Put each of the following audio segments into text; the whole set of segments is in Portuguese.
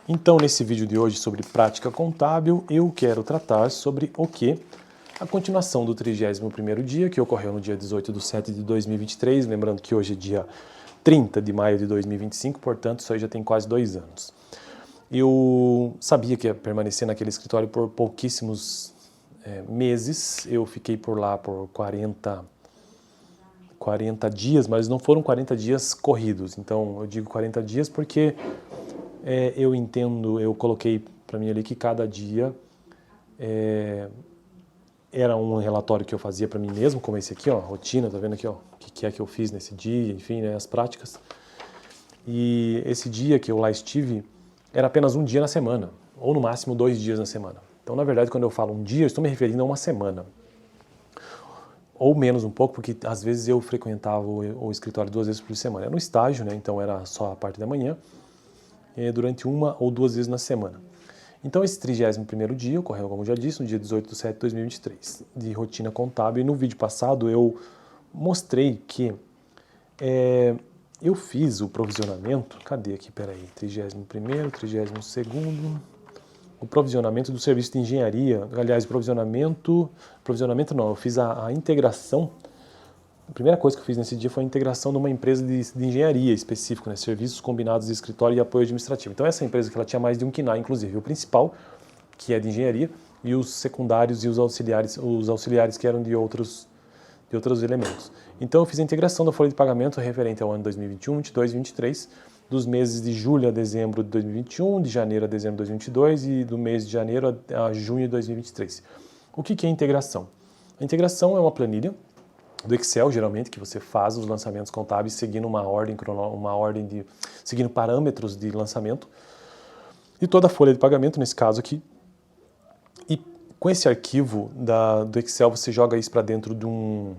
Então, nesse vídeo de hoje sobre prática contábil, eu quero tratar sobre o que? A continuação do 31º dia, que ocorreu no dia 18/7/2023, lembrando que hoje é dia 30 de maio de 2025, portanto, isso aí já tem quase 2 anos. Eu sabia que ia permanecer naquele escritório por pouquíssimos meses, eu fiquei por lá por 40 dias, mas não foram 40 dias corridos, então eu digo 40 dias porque eu coloquei para mim ali que cada dia era um relatório que eu fazia para mim mesmo, como esse aqui, ó, rotina, tá vendo aqui, ó, o que é que eu fiz nesse dia, enfim, né, as práticas. E esse dia que eu lá estive era apenas um dia na semana, ou no máximo 2 dias na semana. Então, na verdade, quando eu falo um dia, eu estou me referindo a uma semana. Ou menos um pouco, porque às vezes eu frequentava o escritório 2 vezes por semana. Era no estágio, né, então era só a parte da manhã, durante 1 ou 2 vezes na semana. Então esse 31º dia ocorreu, como eu já disse, no dia 18/7/2023, de rotina contábil. E no vídeo passado eu mostrei que eu fiz o provisionamento, cadê aqui, peraí, 31º, 32º, o provisionamento do serviço de engenharia, aliás, provisionamento não, eu fiz a integração. A primeira coisa que eu fiz nesse dia foi a integração de uma empresa de engenharia específica, né, serviços combinados de escritório e apoio administrativo. Então essa empresa que ela tinha mais de um KNAI, inclusive, o principal, que é de engenharia, e os secundários e os auxiliares que eram de outros elementos. Então eu fiz a integração da folha de pagamento referente ao ano 2021, 22 e 23, dos meses de julho a dezembro de 2021, de janeiro a dezembro de 2022 e do mês de janeiro a junho de 2023. O que é integração? A integração é uma planilha do Excel, geralmente, que você faz os lançamentos contábeis seguindo seguindo parâmetros de lançamento, e toda a folha de pagamento, nesse caso aqui. E com esse arquivo do Excel, você joga isso para dentro de um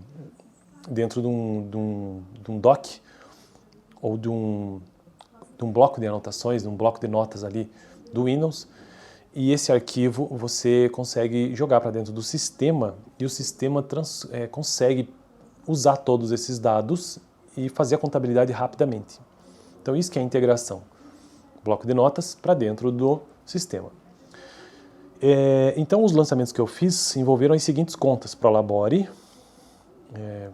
doc, ou de um bloco de anotações, de um bloco de notas ali do Windows, e esse arquivo você consegue jogar para dentro do sistema, e o sistema consegue usar todos esses dados e fazer a contabilidade rapidamente. Então isso que é a integração. Bloco de notas para dentro do sistema. Então os lançamentos que eu fiz envolveram as seguintes contas: Prolabore,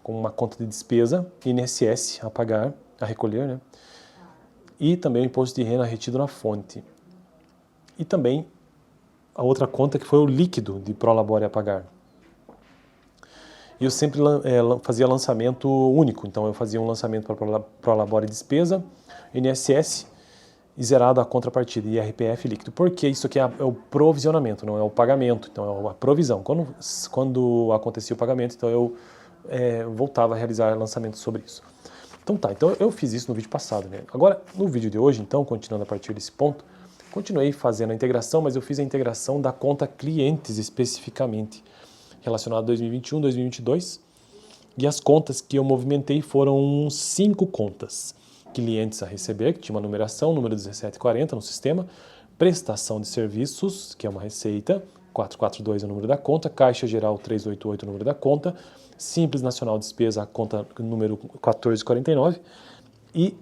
com uma conta de despesa, INSS a pagar, a recolher, né? E também o imposto de renda retido na fonte. E também a outra conta que foi o líquido de Prolabore a pagar. E eu sempre fazia lançamento único, então eu fazia um lançamento para Prolabore despesa, INSS e zerado a contrapartida, IRPF líquido. Porque isso aqui é o provisionamento, não é o pagamento, então é a provisão. Quando acontecia o pagamento, então eu voltava a realizar lançamentos sobre isso. Então tá, então eu fiz isso no vídeo passado, né? Agora, no vídeo de hoje, então, continuando a partir desse ponto, continuei fazendo a integração, mas eu fiz a integração da conta clientes especificamente, relacionado a 2021, 2022, e as contas que eu movimentei foram 5 contas. Clientes a receber, que tinha uma numeração, número 1740 no sistema, prestação de serviços, que é uma receita, 442 é o número da conta, Caixa Geral 388 é o número da conta, Simples Nacional Despesa, a conta número 1449, e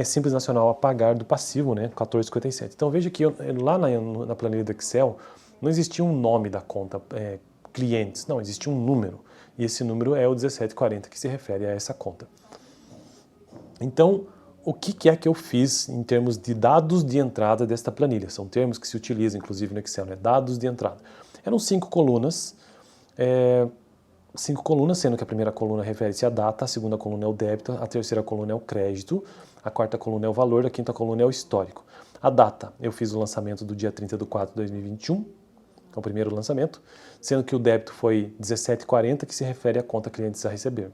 Simples Nacional a pagar do passivo, né, 1457. Então veja que lá na planilha do Excel não existia um nome da conta, clientes, não, existe um número, e esse número é o 1740, que se refere a essa conta. Então, o que é que eu fiz em termos de dados de entrada desta planilha? São termos que se utilizam, inclusive, no Excel, né? Dados de entrada. Eram 5 colunas, 5 colunas, sendo que a primeira coluna refere-se à data, a segunda coluna é o débito, a terceira coluna é o crédito, a quarta coluna é o valor, a quinta coluna é o histórico. A data, eu fiz o lançamento do dia 30/4/2021, é o primeiro lançamento, sendo que o débito foi 1740, que se refere à conta clientes a receber.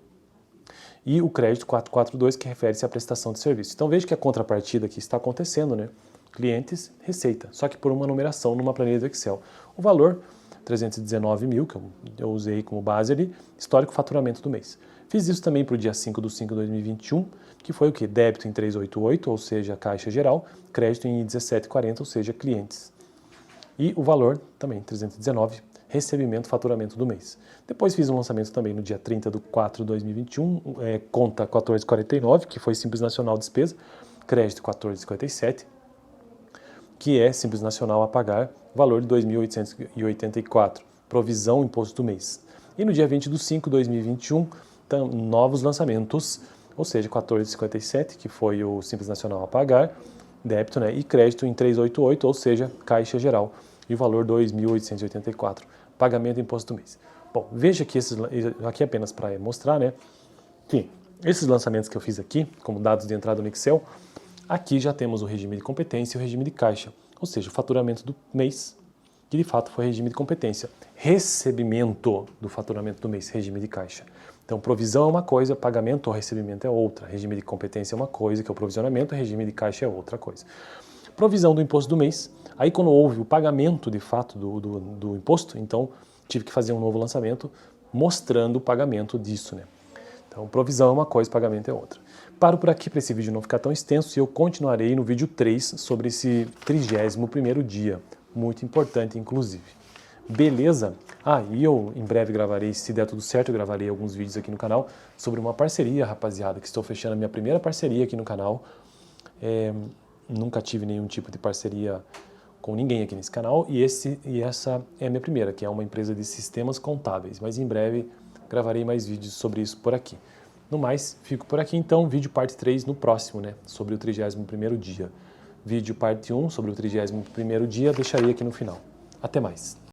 E o crédito 442, que refere-se à prestação de serviço. Então veja que a contrapartida aqui está acontecendo, né? Clientes, receita, só que por uma numeração numa planilha do Excel. O valor, 319 mil, que eu usei como base ali, histórico faturamento do mês. Fiz isso também para o dia 5/5/2021, que foi o quê? Débito em 388, ou seja, Caixa Geral, crédito em 1740, ou seja, clientes. E o valor também, 319, recebimento, faturamento do mês. Depois fiz um lançamento também no dia 30/4/2021, conta 1449, que foi Simples Nacional Despesa, crédito 1457, que é Simples Nacional a pagar, valor de R$ 2.884, provisão imposto do mês. E no dia 20/5 de 2021, novos lançamentos, ou seja, 14,57, que foi o Simples Nacional a pagar, débito, né, e crédito em 388, ou seja, Caixa Geral, e o valor R$ 2.884, pagamento imposto do mês. Bom, veja que aqui apenas para mostrar, né, que esses lançamentos que eu fiz aqui, como dados de entrada no Excel, aqui já temos o regime de competência e o regime de caixa, ou seja, o faturamento do mês, que de fato foi regime de competência. Recebimento do faturamento do mês, regime de caixa. Então, provisão é uma coisa, pagamento ou recebimento é outra. Regime de competência é uma coisa, que é o provisionamento, regime de caixa é outra coisa. Provisão do imposto do mês. Aí, quando houve o pagamento, de fato, do imposto, então, tive que fazer um novo lançamento mostrando o pagamento disso, né? Então, provisão é uma coisa, pagamento é outra. Paro por aqui para esse vídeo não ficar tão extenso e eu continuarei no vídeo 3 sobre esse 31º dia. Muito importante, inclusive. Beleza? E eu em breve gravarei, se der tudo certo, eu gravarei alguns vídeos aqui no canal sobre uma parceria, rapaziada, que estou fechando a minha primeira parceria aqui no canal. Nunca tive nenhum tipo de parceria com ninguém aqui nesse canal e essa é a minha primeira, que é uma empresa de sistemas contábeis, mas em breve gravarei mais vídeos sobre isso por aqui. No mais, fico por aqui então, vídeo parte 3 no próximo, né, sobre o 31º dia. Vídeo parte 1 sobre o 31º dia, deixarei aqui no final. Até mais!